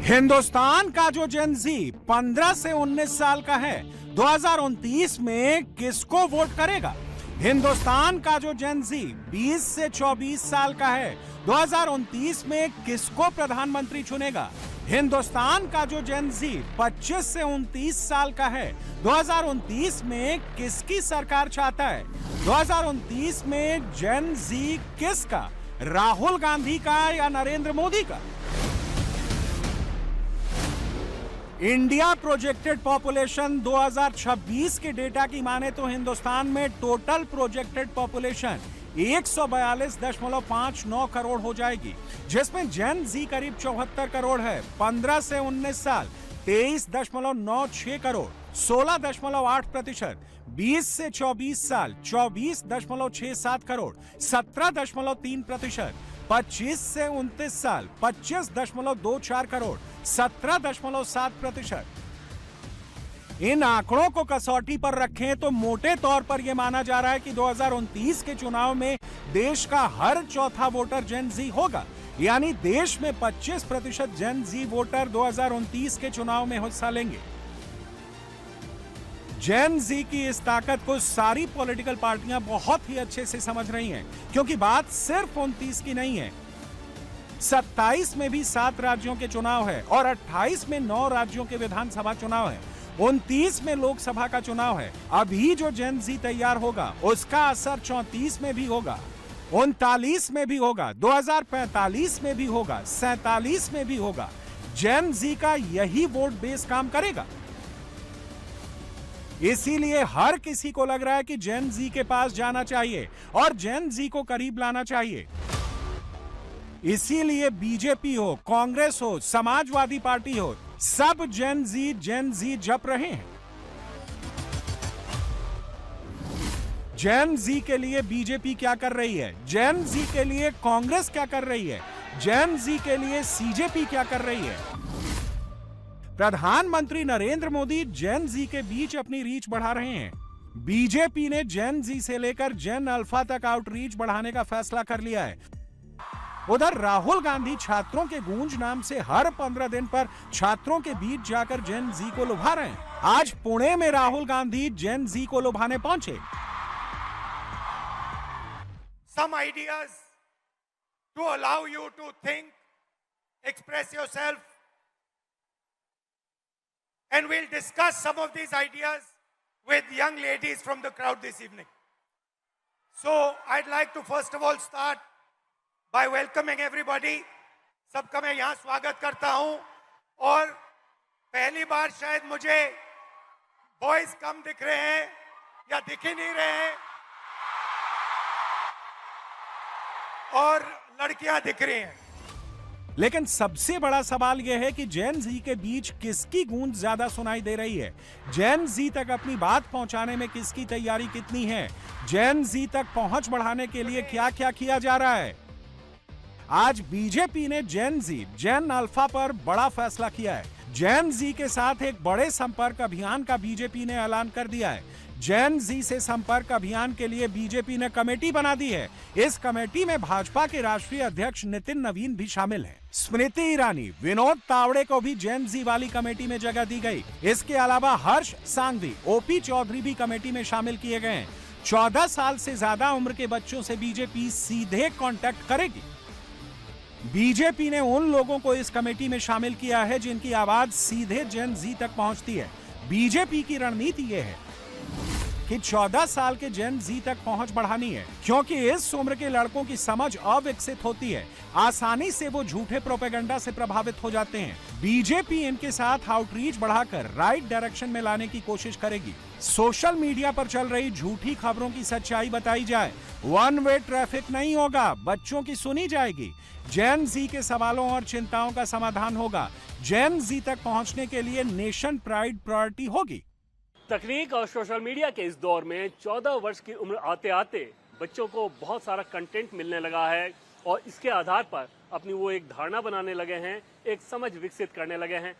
हिंदुस्तान का जो जेन जी 15 से 19 साल का है 2029 में किसको वोट करेगा? हिंदुस्तान का जो जेन जी 20 से 24 साल का है 2029 में किसको प्रधानमंत्री चुनेगा? हिंदुस्तान का जो जेन जी 25 से 29 साल का है 2029 में किसकी सरकार चाहता है? 2029 में जेन जी किसका? राहुल गांधी का या नरेंद्र मोदी का? इंडिया प्रोजेक्टेड पॉपुलेशन 2026 के डेटा की माने तो हिंदुस्तान में टोटल प्रोजेक्टेड पॉपुलेशन 142.59 करोड़ हो जाएगी, जिसमें जेन जी करीब 74 करोड़ है, 15 से 19 साल 23.96 करोड़ 16.8%, 20 से 24 साल 24.67 करोड़ 17.3%, 25 से 29 साल 25.24 करोड़ 17.7%। इन आंकड़ों को कसौटी पर रखें तो मोटे तौर पर यह माना जा रहा है कि 2029 के चुनाव में देश का हर चौथा वोटर जेन जी होगा, यानी देश में 25% जेन जी वोटर 2029 के चुनाव में हिस्सा लेंगे। जेन जी की इस ताकत को सारी पॉलिटिकल पार्टियां बहुत ही अच्छे से समझ रही हैं, क्योंकि बात सिर्फ 29 की नहीं है। 27 में भी 7 राज्यों के चुनाव है और 28 में 9 राज्यों के विधानसभा चुनाव है, 29 में लोकसभा का चुनाव है। अभी जो जेन जी तैयार होगा उसका असर 34 में भी होगा, 39 में भी होगा, 2045 में भी होगा, 47 में भी होगा। जेन जी का यही वोट बेस काम करेगा। इसीलिए हर किसी को लग रहा है कि जेन जी के पास जाना चाहिए और जेन जी को करीब लाना चाहिए। इसीलिए बीजेपी हो, कांग्रेस हो, समाजवादी पार्टी हो, सब जेन जी जप रहे हैं। जेन जी के लिए बीजेपी क्या कर रही है, जेन जी के लिए कांग्रेस क्या कर रही है, जेन जी के लिए सीजेपी क्या कर रही है। प्रधानमंत्री नरेंद्र मोदी जेन जी के बीच अपनी रीच बढ़ा रहे हैं। बीजेपी ने जेन जी से लेकर जेन अल्फा तक आउटरीच बढ़ाने का फैसला कर लिया है। उधर राहुल गांधी छात्रों के गूंज नाम से हर 15 दिन पर छात्रों के बीच जाकर जेन जी को लुभा रहे हैं। आज पुणे में राहुल गांधी जेन जी को लुभाने पहुंचे। Some ideas to allow you to think, express yourself, and we'll discuss some of these ideas with young ladies from the crowd this evening. So I'd like to first of all start by welcoming everybody. सबका मैं यहाँ स्वागत करता हूँ और पहली बार शायद मुझे बॉयज कम दिख रहे हैं या दिख ही नहीं रहे हैं और लड़कियां दिख रही हैं। लेकिन सबसे बड़ा सवाल यह है कि जेन जी के बीच किसकी गूंज ज्यादा सुनाई दे रही है, जेन जी तक अपनी बात पहुंचाने में किसकी तैयारी कितनी है, जेन जी तक पहुंच बढ़ाने के लिए क्या क्या किया जा रहा है। आज बीजेपी ने जेन अल्फा पर बड़ा फैसला किया है। जेन जी के साथ एक बड़े संपर्क अभियान का बीजेपी ने ऐलान कर दिया है। जेन जी से संपर्क अभियान के लिए बीजेपी ने कमेटी बना दी है। इस कमेटी में भाजपा के राष्ट्रीय अध्यक्ष नितिन नवीन भी शामिल हैं। स्मृति ईरानी, विनोद तावड़े को भी जेन जी वाली कमेटी में जगह दी गई। इसके अलावा हर्ष सांघवी, ओपी चौधरी भी कमेटी में शामिल किए गए हैं। 14 साल से ज्यादा उम्र के बच्चों से बीजेपी सीधे कांटेक्ट करेगी। बीजेपी ने उन लोगों को इस कमेटी में शामिल किया है जिनकी आवाज सीधे जेन जी तक पहुंचती है। बीजेपी की रणनीति यह है कि 14 साल के जेन जी तक पहुंच बढ़ानी है, क्योंकि इस उम्र के लड़कों की समझ अविकसित होती है, आसानी से वो झूठे प्रोपेगेंडा से प्रभावित हो जाते हैं। बीजेपी इनके साथ आउटरीच बढ़ाकर राइट डायरेक्शन में लाने की कोशिश करेगी। सोशल मीडिया पर चल रही झूठी खबरों की सच्चाई बताई जाए, वन वे ट्रैफिक नहीं होगा, बच्चों की सुनी जाएगी, जेन जी के सवालों और चिंताओं का समाधान होगा। जेन जी तक पहुंचने के लिए नेशन प्राइड प्रायोरिटी होगी। तकनीक और सोशल मीडिया के इस दौर में 14 वर्ष की उम्र आते आते बच्चों को बहुत सारा कंटेंट मिलने लगा है और इसके आधार पर अपनी वो एक धारणा बनाने लगे हैं, एक समझ विकसित करने लगे हैं।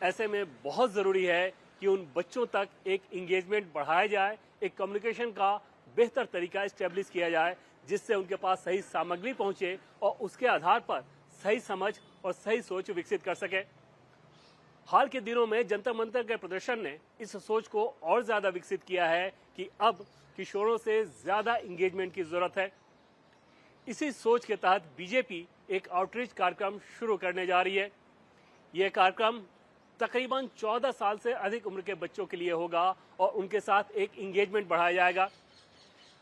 ऐसे में बहुत ज़रूरी है कि उन बच्चों तक एक इंगेजमेंट बढ़ाया जाए, एक कम्युनिकेशन का बेहतर तरीका इस्टेब्लिश किया जाए, जिससे उनके पास सही सामग्री पहुंचे और उसके आधार पर सही समझ और सही सोच विकसित कर सके। हाल के दिनों में जंतर मंतर के प्रदर्शन ने इस सोच को और ज्यादा विकसित किया है कि अब किशोरों से ज्यादा एंगेजमेंट की जरूरत है। इसी सोच के तहत बीजेपी एक आउटरीच कार्यक्रम शुरू करने जा रही है। यह कार्यक्रम तकरीबन 14 साल से अधिक उम्र के बच्चों के लिए होगा और उनके साथ एक एंगेजमेंट बढ़ाया जाएगा।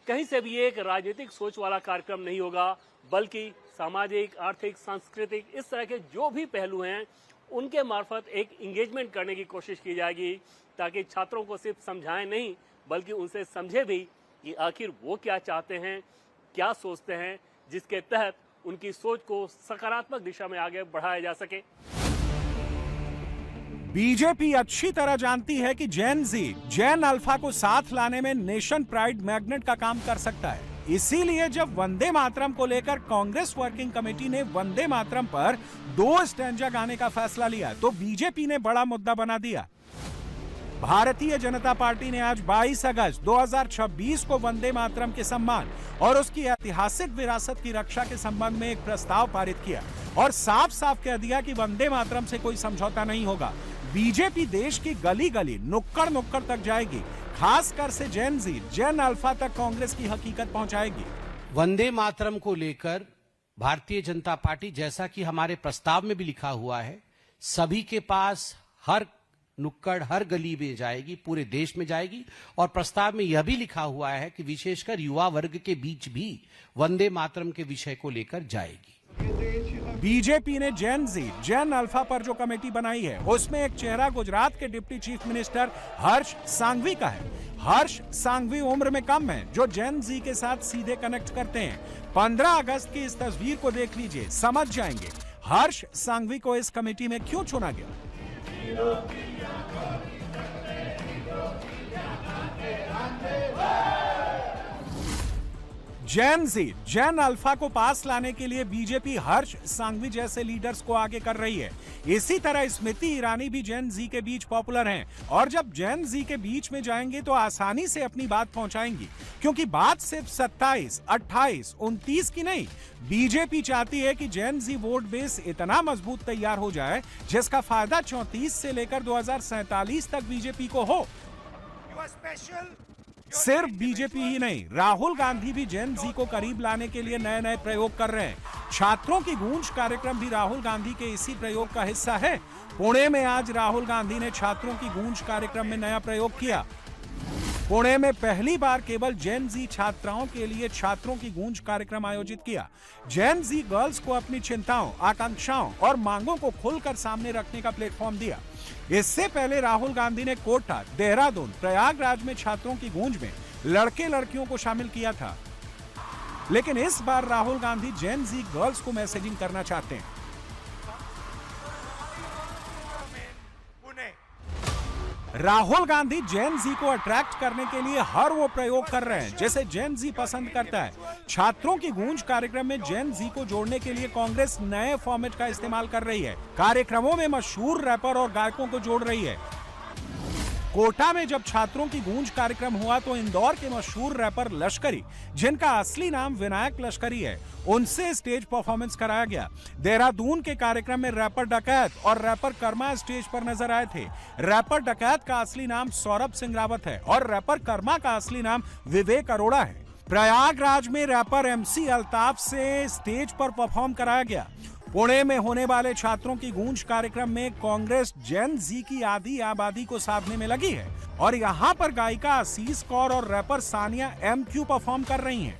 कहीं से भी एक राजनीतिक सोच वाला कार्यक्रम नहीं होगा, बल्कि सामाजिक, आर्थिक, सांस्कृतिक इस तरह के जो भी पहलू हैं उनके मार्फत एक एंगेजमेंट करने की कोशिश की जाएगी, ताकि छात्रों को सिर्फ समझाएं नहीं बल्कि उनसे समझे भी कि आखिर वो क्या चाहते हैं, क्या सोचते हैं, जिसके तहत उनकी सोच को सकारात्मक दिशा में आगे बढ़ाया जा सके। बीजेपी अच्छी तरह जानती है कि जेन अल्फा को साथ लाने में नेशन प्राइड मैग्नेट का काम कर सकता है। इसीलिए जब वंदे मातरम को लेकर कांग्रेस वर्किंग कमेटी ने वंदे मातरम पर 2 स्टैंजा गाने का फैसला लिया तो बीजेपी ने बड़ा मुद्दा बना दिया। भारतीय जनता पार्टी ने आज 22 अगस्त 2026 को वंदे मातरम के सम्मान और उसकी ऐतिहासिक विरासत की रक्षा के संबंध में एक प्रस्ताव पारित किया और साफ साफ कह दिया कि वंदे मातरम से कोई समझौता नहीं होगा। बीजेपी देश की गली गली, नुक्कड़ नुक्कड़ तक जाएगी, खासकर से जेन अल्फा तक कांग्रेस की हकीकत पहुंचाएगी। वंदे मातरम को लेकर भारतीय जनता पार्टी, जैसा कि हमारे प्रस्ताव में भी लिखा हुआ है, सभी के पास हर नुक्कड़, हर गली में जाएगी, पूरे देश में जाएगी। और प्रस्ताव में यह भी लिखा हुआ है कि विशेषकर युवा वर्ग के बीच भी वंदे मातरम के विषय को लेकर जाएगी। बीजेपी ने जेन अल्फा पर जो कमेटी बनाई है उसमें एक चेहरा गुजरात के डिप्टी चीफ मिनिस्टर हर्ष सांघवी का है। हर्ष सांघवी उम्र में कम है, जो जेन जी के साथ सीधे कनेक्ट करते हैं। 15 अगस्त की इस तस्वीर को देख लीजिए, समझ जाएंगे हर्ष सांघवी को इस कमेटी में क्यों चुना गया। जेन अल्फा को पास लाने के लिए बीजेपी हर्ष सांघवी जैसे लीडर्स को आगे कर रही है। इसी तरह स्मृति ईरानी भी जेन जी के बीच पॉपुलर हैं और जब जेन जी के बीच में जाएंगे तो आसानी से अपनी बात पहुंचाएंगी, क्योंकि बात सिर्फ 27, 28, 29 की नहीं। बीजेपी चाहती है कि जेन जी वोट बेस इतना मजबूत तैयार हो जाए जिसका फायदा 34 से लेकर 2047 तक बीजेपी को हो। सिर्फ बीजेपी ही नहीं, राहुल गांधी भी जेन जी को करीब लाने के लिए नए नए प्रयोग कर रहे हैं। छात्रों की गूंज कार्यक्रम भी राहुल गांधी के इसी प्रयोग का हिस्सा है। पुणे में आज राहुल गांधी ने छात्रों की गूंज कार्यक्रम में नया प्रयोग किया। पुणे में पहली बार केवल जेन जी छात्राओं के लिए छात्रों की गूंज कार्यक्रम आयोजित किया। जेन जी गर्ल्स को अपनी चिंताओं, आकांक्षाओं और मांगों को खुलकर सामने रखने का प्लेटफॉर्म दिया। इससे पहले राहुल गांधी ने कोटा, देहरादून, प्रयागराज में छात्रों की गूंज में लड़के लड़कियों को शामिल किया था, लेकिन इस बार राहुल गांधी जेन जी गर्ल्स को मैसेजिंग करना चाहते हैं। राहुल गांधी जेन जी को अट्रैक्ट करने के लिए हर वो प्रयोग कर रहे हैं जैसे जेन जी पसंद करता है। छात्रों की गूंज कार्यक्रम में जेन जी को जोड़ने के लिए कांग्रेस नए फॉर्मेट का इस्तेमाल कर रही है। कार्यक्रमों में मशहूर रैपर और गायकों को जोड़ रही है। कोटा में जब छात्रों की गूंज कार्यक्रम हुआ तो इंदौर के मशहूर रैपर लश्करी, जिनका असली नाम विनायक लश्करी है, उनसे स्टेज परफॉर्मेंस कराया गया। देहरादून के कार्यक्रम में रैपर डकैत और रैपर कर्मा स्टेज पर नजर आए थे। रैपर डकैत का असली नाम सौरभ सिंह रावत है और रैपर कर्मा का असली नाम विवेक अरोड़ा है। प्रयागराज में रैपर MC अल्ताफ से स्टेज पर परफॉर्म कराया गया। पुणे में होने वाले छात्रों की गूंज कार्यक्रम में कांग्रेस जेन जी की आधी आबादी को साधने में लगी है और यहाँ पर गायिका आशीष कौर और रैपर सानिया MQ परफॉर्म कर रही हैं।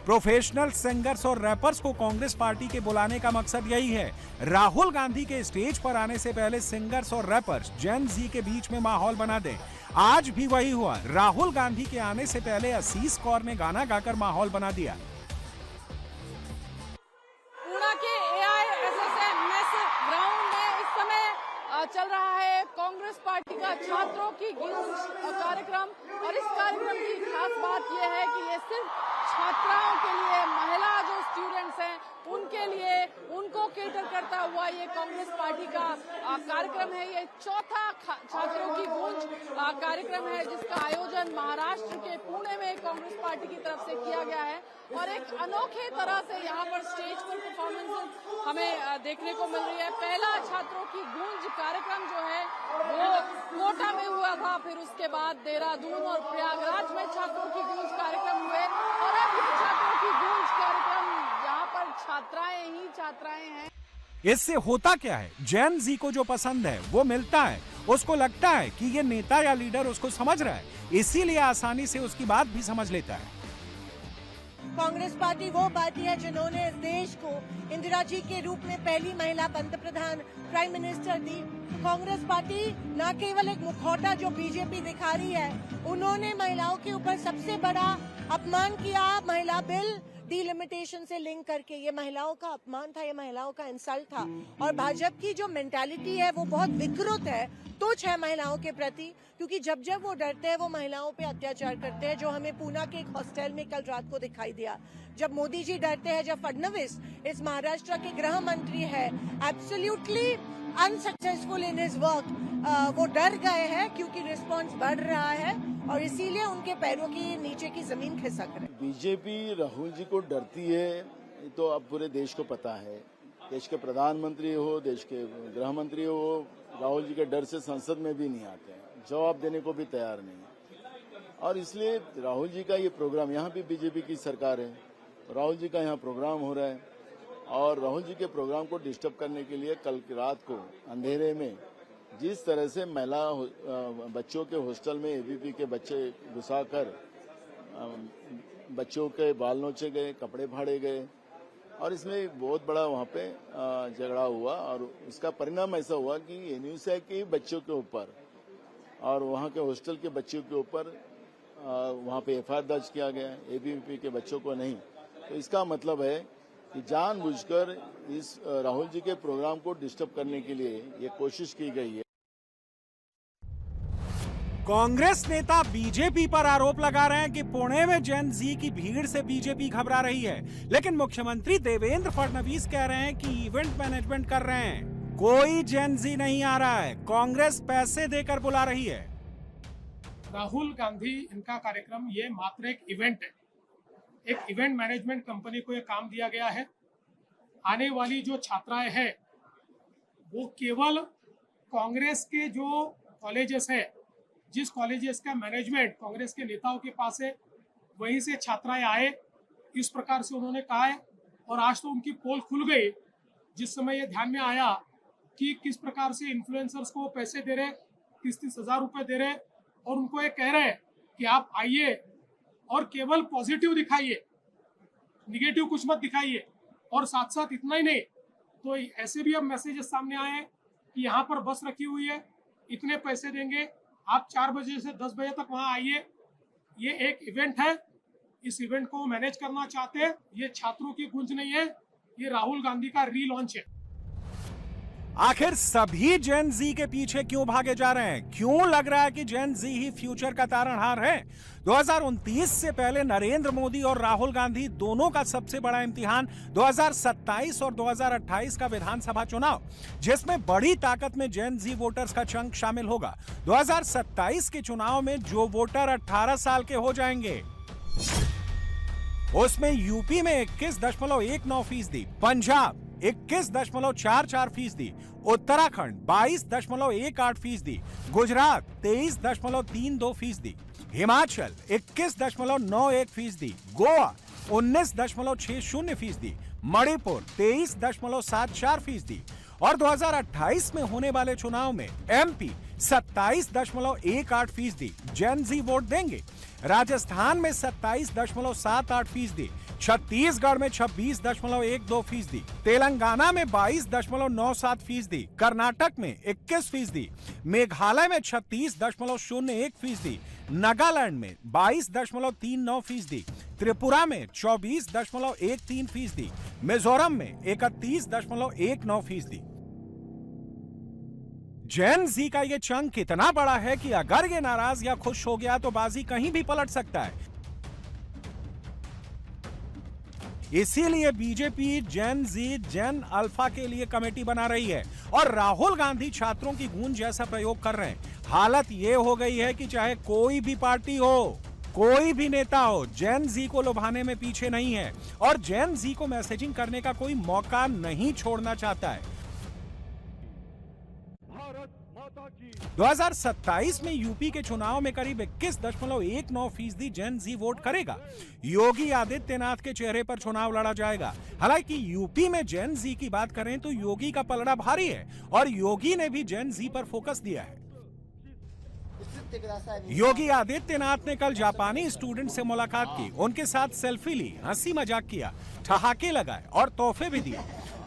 प्रोफेशनल सिंगर्स और रैपर्स को कांग्रेस पार्टी के बुलाने का मकसद यही है। राहुल गांधी के स्टेज पर आने से पहले सिंगर्स और रैपर्स जेन जी के बीच में माहौल बना दें। आज भी वही हुआ। राहुल गांधी के आने से पहले आशीष कौर ने गाना गाकर माहौल बना दिया। चल रहा है कांग्रेस पार्टी का छात्रों की गूंज कार्यक्रम और इस कार्यक्रम की खास बात यह है कि ये सिर्फ छात्राओं के लिए, महिला जो स्टूडेंट्स हैं उनके लिए, उनको केटर करता हुआ ये कांग्रेस पार्टी का कार्यक्रम है। ये चौथा छात्रों की गूंज कार्यक्रम है जिसका आयोजन महाराष्ट्र के पुणे में कांग्रेस पार्टी की तरफ से किया गया है और एक अनोखे तरह से यहाँ पर स्टेज पर परफॉर्मेंस हमें देखने को मिल रही है। पहला छात्रों की गूंज कार्यक्रम जो है वो कोटा में हुआ था, फिर उसके बाद देहरादून और प्रयागराज में छात्रों की गूंज कार्यक्रम हुए और अब ये छात्रों की गूंज कार्यक्रम यहाँ पर छात्राएं ही छात्राएं हैं। इससे होता क्या है, जेन जी को जो पसंद है वो मिलता है। उसको लगता है कि ये नेता या लीडर उसको समझ रहा है, इसीलिए आसानी से उसकी बात भी समझ लेता है। कांग्रेस पार्टी वो पार्टी है जिन्होंने इस देश को इंदिरा जी के रूप में पहली महिला पंतप्रधान प्राइम मिनिस्टर दी। कांग्रेस पार्टी न केवल एक मुखौटा जो बीजेपी दिखा रही है, उन्होंने महिलाओं के ऊपर सबसे बड़ा अपमान किया। महिला बिल डिलिमिटेशन से लिंक करके, ये महिलाओं का अपमान था, ये महिलाओं का इंसल्ट था। और भाजपा की जो मेंटालिटी है वो बहुत विकृत है, तुच्छ है महिलाओं के प्रति, क्योंकि जब जब वो डरते हैं वो महिलाओं पे अत्याचार करते हैं, जो हमें पूना के एक हॉस्टल में कल रात को दिखाई दिया। जब मोदी जी डरते हैं, जब फडणवीस इस महाराष्ट्र के गृह मंत्री है, absolutely unsuccessful in his work, वो डर गए हैं क्योंकि रिस्पांस बढ़ रहा है और इसीलिए उनके पैरों की नीचे की जमीन खिसक रही है। बीजेपी राहुल जी को डरती है, ये तो अब पूरे देश को पता है। देश के प्रधानमंत्री हो, देश के गृह मंत्री हो, राहुल जी के डर से संसद में भी नहीं आते हैं, जवाब देने को भी तैयार नहीं। और इसलिए राहुल जी का ये प्रोग्राम, यहाँ भी बीजेपी की सरकार है, राहुल जी का यहाँ प्रोग्राम हो रहा है और राहुल जी के प्रोग्राम को डिस्टर्ब करने के लिए कल रात को अंधेरे में जिस तरह से महिला बच्चों के हॉस्टल में एबीपी के बच्चे घुसाकर बच्चों के बाल नोचे गए, कपड़े फाड़े गए और इसमें बहुत बड़ा वहाँ पे झगड़ा हुआ और उसका परिणाम ऐसा हुआ कि एनयूसीआई के बच्चों के ऊपर और वहाँ के हॉस्टल के बच्चों के ऊपर वहाँ पे एफआईआर दर्ज किया गया, एबीवीपी के बच्चों को नहीं। तो इसका मतलब है कि जानबूझकर इस राहुल जी के प्रोग्राम को डिस्टर्ब करने के लिए ये कोशिश की गई है। कांग्रेस नेता बीजेपी पर आरोप लगा रहे हैं कि पुणे में जेन जी की भीड़ से बीजेपी घबरा रही है, लेकिन मुख्यमंत्री देवेंद्र फडणवीस कह रहे हैं कि इवेंट मैनेजमेंट कर रहे हैं। कोई जेन जी नहीं आ रहा है, कांग्रेस पैसे देकर बुला रही है। राहुल गांधी इनका कार्यक्रम ये मात्र एक इवेंट है। एक इवेंट मैनेजमेंट कंपनी को ये काम दिया गया है। आने वाली जो छात्राएं हैं वो केवल कांग्रेस के जो कॉलेजेस है, जिस कॉलेजेस का मैनेजमेंट कांग्रेस के नेताओं के पास है, वहीं से छात्राएं आए, इस प्रकार से उन्होंने कहा है। और आज तो उनकी पोल खुल गई जिस समय ये ध्यान में आया कि किस प्रकार से इन्फ्लुएंसर्स को पैसे दे रहे, 30-30 हजार रुपए दे रहे और उनको ये कह रहे कि आप आइए और केवल पॉजिटिव दिखाइए, निगेटिव कुछ मत दिखाइए। और साथ साथ इतना ही नहीं, तो ऐसे भी अब मैसेजेस सामने आए हैं कि यहाँ पर बस रखी हुई है, इतने पैसे देंगे, आप 4 बजे से 10 बजे तक वहाँ आइए। ये एक इवेंट है, इस इवेंट को मैनेज करना चाहते हैं। ये छात्रों की गूंज नहीं है, ये राहुल गांधी का रीलॉन्च है। आखिर सभी जेन जी के पीछे क्यों भागे जा रहे हैं? क्यों लग रहा है कि जेन जी ही फ्यूचर का तारणहार है? 2029 से पहले नरेंद्र मोदी और राहुल गांधी दोनों का सबसे बड़ा इम्तिहान 2027 और 2028 का विधानसभा चुनाव, जिसमें बड़ी ताकत में जेन जी वोटर्स का चंक शामिल होगा। 2027 के चुनाव में जो वोटर 18 साल के हो जाएंगे उसमें यूपी में 21.19%, पंजाब 21.44%, उत्तराखंड 22.18%, गुजरात 23.32%, हिमाचल 21.91%, गोवा 19.60%, मणिपुर 23.74% और 2028 में होने वाले चुनाव में एमपी 27.18% जेन जी वोट देंगे, राजस्थान में 27.78%, छत्तीसगढ़ में 26.12%, तेलंगाना में 22.97%, कर्नाटक में 21%, मेघालय में 36.01%, नागालैंड में 22.39%, त्रिपुरा में 24.13%, मिजोरम में 31.19%। जेन जी का ये चंक इतना बड़ा है कि अगर ये नाराज या खुश हो गया तो बाजी कहीं भी पलट सकता है। इसीलिए बीजेपी जेन जी जेन अल्फा के लिए कमेटी बना रही है और राहुल गांधी छात्रों की गूंज जैसा प्रयोग कर रहे हैं। हालत यह हो गई है कि चाहे कोई भी पार्टी हो, कोई भी नेता हो, जेन जी को लुभाने में पीछे नहीं है और जेन जी को मैसेजिंग करने का कोई मौका नहीं छोड़ना चाहता है। 2027 में यूपी के चुनाव में करीब 21.19% जेन जी वोट करेगा। योगी आदित्यनाथ के चेहरे पर चुनाव लड़ा जाएगा। हालांकि यूपी में जेन जी की बात करें तो योगी का पलड़ा भारी है और योगी ने भी जेन जी पर फोकस दिया है। योगी आदित्यनाथ ने कल जापानी स्टूडेंट से मुलाकात की, उनके साथ सेल्फी ली, हंसी मजाक किया, ठहाके लगाए और तोहफे भी दिए।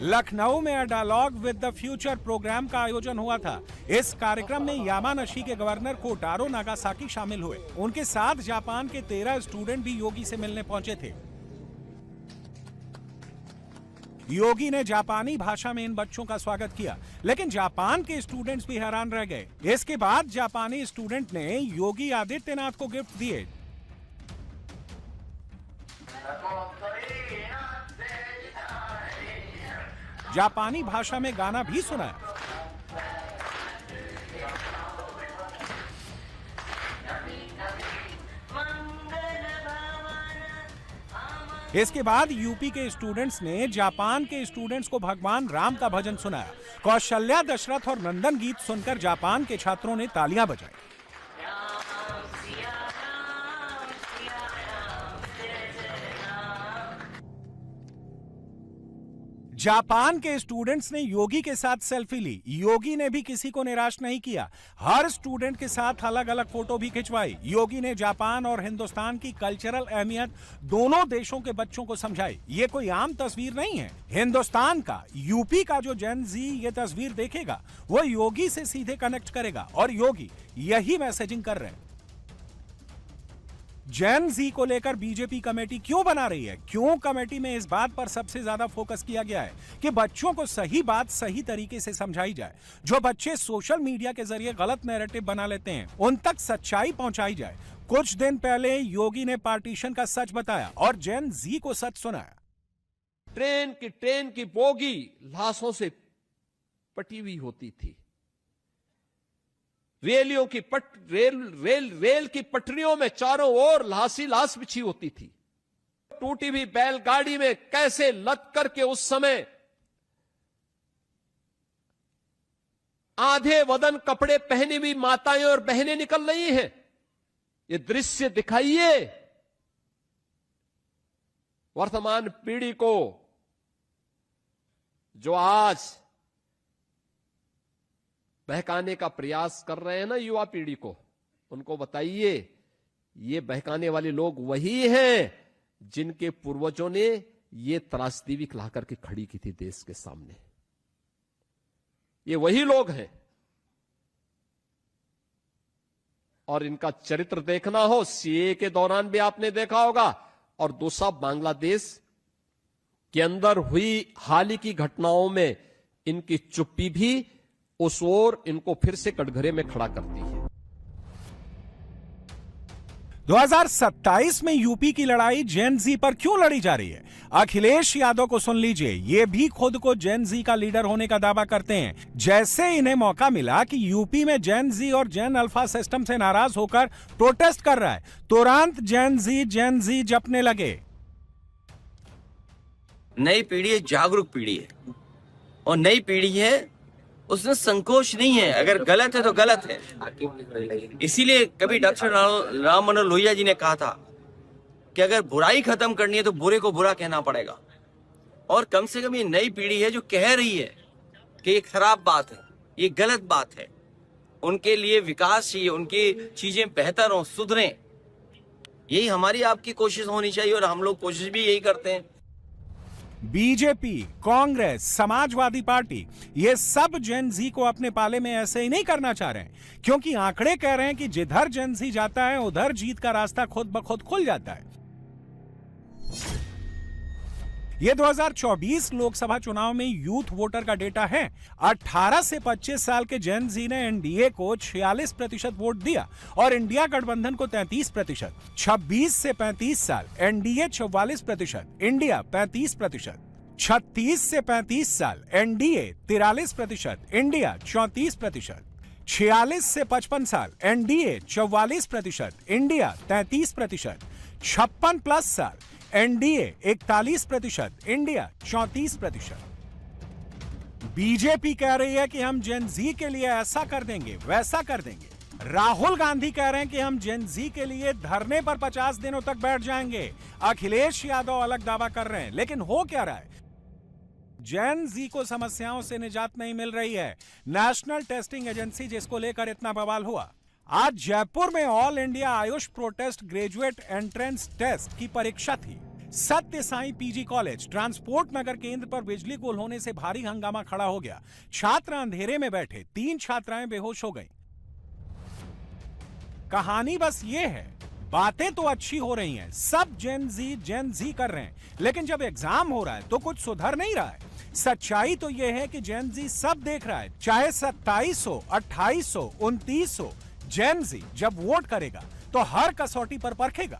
लखनऊ में dialogue with the future programme का आयोजन हुआ था। इस कार्यक्रम में यामानाशी के गवर्नर कोटारो नागासाकी शामिल हुए। उनके साथ जापान के 13 स्टूडेंट भी योगी से मिलने पहुंचे थे। योगी ने जापानी भाषा में इन बच्चों का स्वागत किया, लेकिन जापान के स्टूडेंट्स भी हैरान रह गए। इसके बाद जापानी स्टूडेंट ने योगी आदित्यनाथ को गिफ्ट दिए। जापानी भाषा में गाना भी सुनाया। इसके बाद यूपी के स्टूडेंट्स ने जापान के स्टूडेंट्स को भगवान राम का भजन सुनाया। कौशल्या, दशरथ और नंदन गीत सुनकर जापान के छात्रों ने तालियां बजाई। जापान के स्टूडेंट्स ने योगी के साथ सेल्फी ली। योगी ने भी किसी को निराश नहीं किया, हर स्टूडेंट के साथ अलग अलग फोटो भी खिंचवाई। योगी ने जापान और हिंदुस्तान की कल्चरल अहमियत दोनों देशों के बच्चों को समझाई। ये कोई आम तस्वीर नहीं है। हिंदुस्तान का, यूपी का जो जेन जी ये तस्वीर देखेगा वो योगी से सीधे कनेक्ट करेगा और योगी यही मैसेजिंग कर रहे हैं। जेन जी को लेकर बीजेपी कमेटी क्यों बना रही है? क्यों कमेटी में इस बात पर सबसे ज्यादा फोकस किया गया है कि बच्चों को सही बात सही तरीके से समझाई जाए। जो बच्चे सोशल मीडिया के जरिए गलत नैरेटिव बना लेते हैं उन तक सच्चाई पहुंचाई जाए। कुछ दिन पहले योगी ने पार्टीशन का सच बताया और जेन जी को सच सुनाया। ट्रेन की बोगी लाशों से पटी हुई होती थी। रेल की पटरियों में चारों ओर लाश बिछी होती थी। टूटी हुई बैलगाड़ी में कैसे लद करके उस समय आधे वदन कपड़े पहनी हुई माताएं और बहनें निकल रही हैं। ये दृश्य दिखाइए वर्तमान पीढ़ी को, जो आज बहकाने का प्रयास कर रहे हैं ना युवा पीढ़ी को, उनको बताइए ये बहकाने वाले लोग वही हैं जिनके पूर्वजों ने ये त्रासदी भी ला करके खड़ी की थी देश के सामने। ये वही लोग हैं। और इनका चरित्र देखना हो, सीए के दौरान भी आपने देखा होगा, और दूसरा बांग्लादेश के अंदर हुई हाल ही की घटनाओं में इनकी चुप्पी भी उस ओर इनको फिर से कटघरे में खड़ा करती है। 2027 में यूपी की लड़ाई जेन जी पर क्यों लड़ी जा रही है? अखिलेश यादव को सुन लीजिए। ये भी खुद को जेन जी का लीडर होने का दावा करते हैं। जैसे इन्हें मौका मिला कि यूपी में जेन जी और जेन अल्फा सिस्टम से नाराज होकर प्रोटेस्ट कर रहा है, तुरंत जेन जी जपने लगे। नई पीढ़ी एक जागरूक पीढ़ी है और नई पीढ़ी है उसमें संकोच नहीं है। अगर गलत है तो गलत है। इसीलिए कभी डॉक्टर राम मनोहर लोहिया जी ने कहा था कि अगर बुराई खत्म करनी है तो बुरे को बुरा कहना पड़ेगा। और कम से कम ये नई पीढ़ी है जो कह रही है कि ये खराब बात है, ये गलत बात है। उनके लिए विकास चाहिए, उनकी चीजें बेहतर हो, सुधरें। यही हमारी आपकी कोशिश होनी चाहिए और हम लोग कोशिश भी यही करते हैं। बीजेपी, कांग्रेस, समाजवादी पार्टी, ये सब जेन जी को अपने पाले में ऐसे ही नहीं करना चाह रहे हैं, क्योंकि आंकड़े कह रहे हैं कि जिधर जेन जी जाता है उधर जीत का रास्ता खुद ब खुद खुल जाता है। ये 2024 लोकसभा चुनाव में यूथ वोटर का डेटा है। 18 से 25 साल के जेन जी ने एनडीए को 46% वोट दिया और इंडिया गठबंधन को 33%। 26 से 35 साल एनडीए 44%, इंडिया 35%। 36 से 35 साल एनडीए 43%, इंडिया 34%। 46 से 55 साल एनडीए 44%, इंडिया 33%। 56 प्लस साल एनडीए 41%, इंडिया 34%। बीजेपी कह रही है कि हम जेन जी के लिए ऐसा कर देंगे, वैसा कर देंगे। राहुल गांधी कह रहे हैं कि हम जेन जी के लिए धरने पर 50 दिनों तक बैठ जाएंगे। अखिलेश यादव अलग दावा कर रहे हैं, लेकिन हो क्या रहा है? जेन जी को समस्याओं से निजात नहीं मिल रही है। नेशनल टेस्टिंग एजेंसी जिसको लेकर इतना बवाल हुआ, आज जयपुर में All India AYUSH protest graduate entrance test की परीक्षा थी। Satya Sai PG College Transport Nagar केंद्र पर बिजली गुल होने से भारी हंगामा खड़ा हो गया। छात्र अंधेरे में बैठे, 3 छात्राएं बेहोश हो गईं। कहानी बस ये है, बातें तो अच्छी हो रही हैं, सब जेन जी कर रहे हैं, लेकिन जब एग्जाम हो रहा है तो कुछ सुधर नहीं रहा है। सच्चाई तो यह है कि जेन जी सब देख रहा है, चाहे 27 हो, 28 हो, 29 हो। जेन जी जब वोट करेगा तो हर कसौटी पर परखेगा।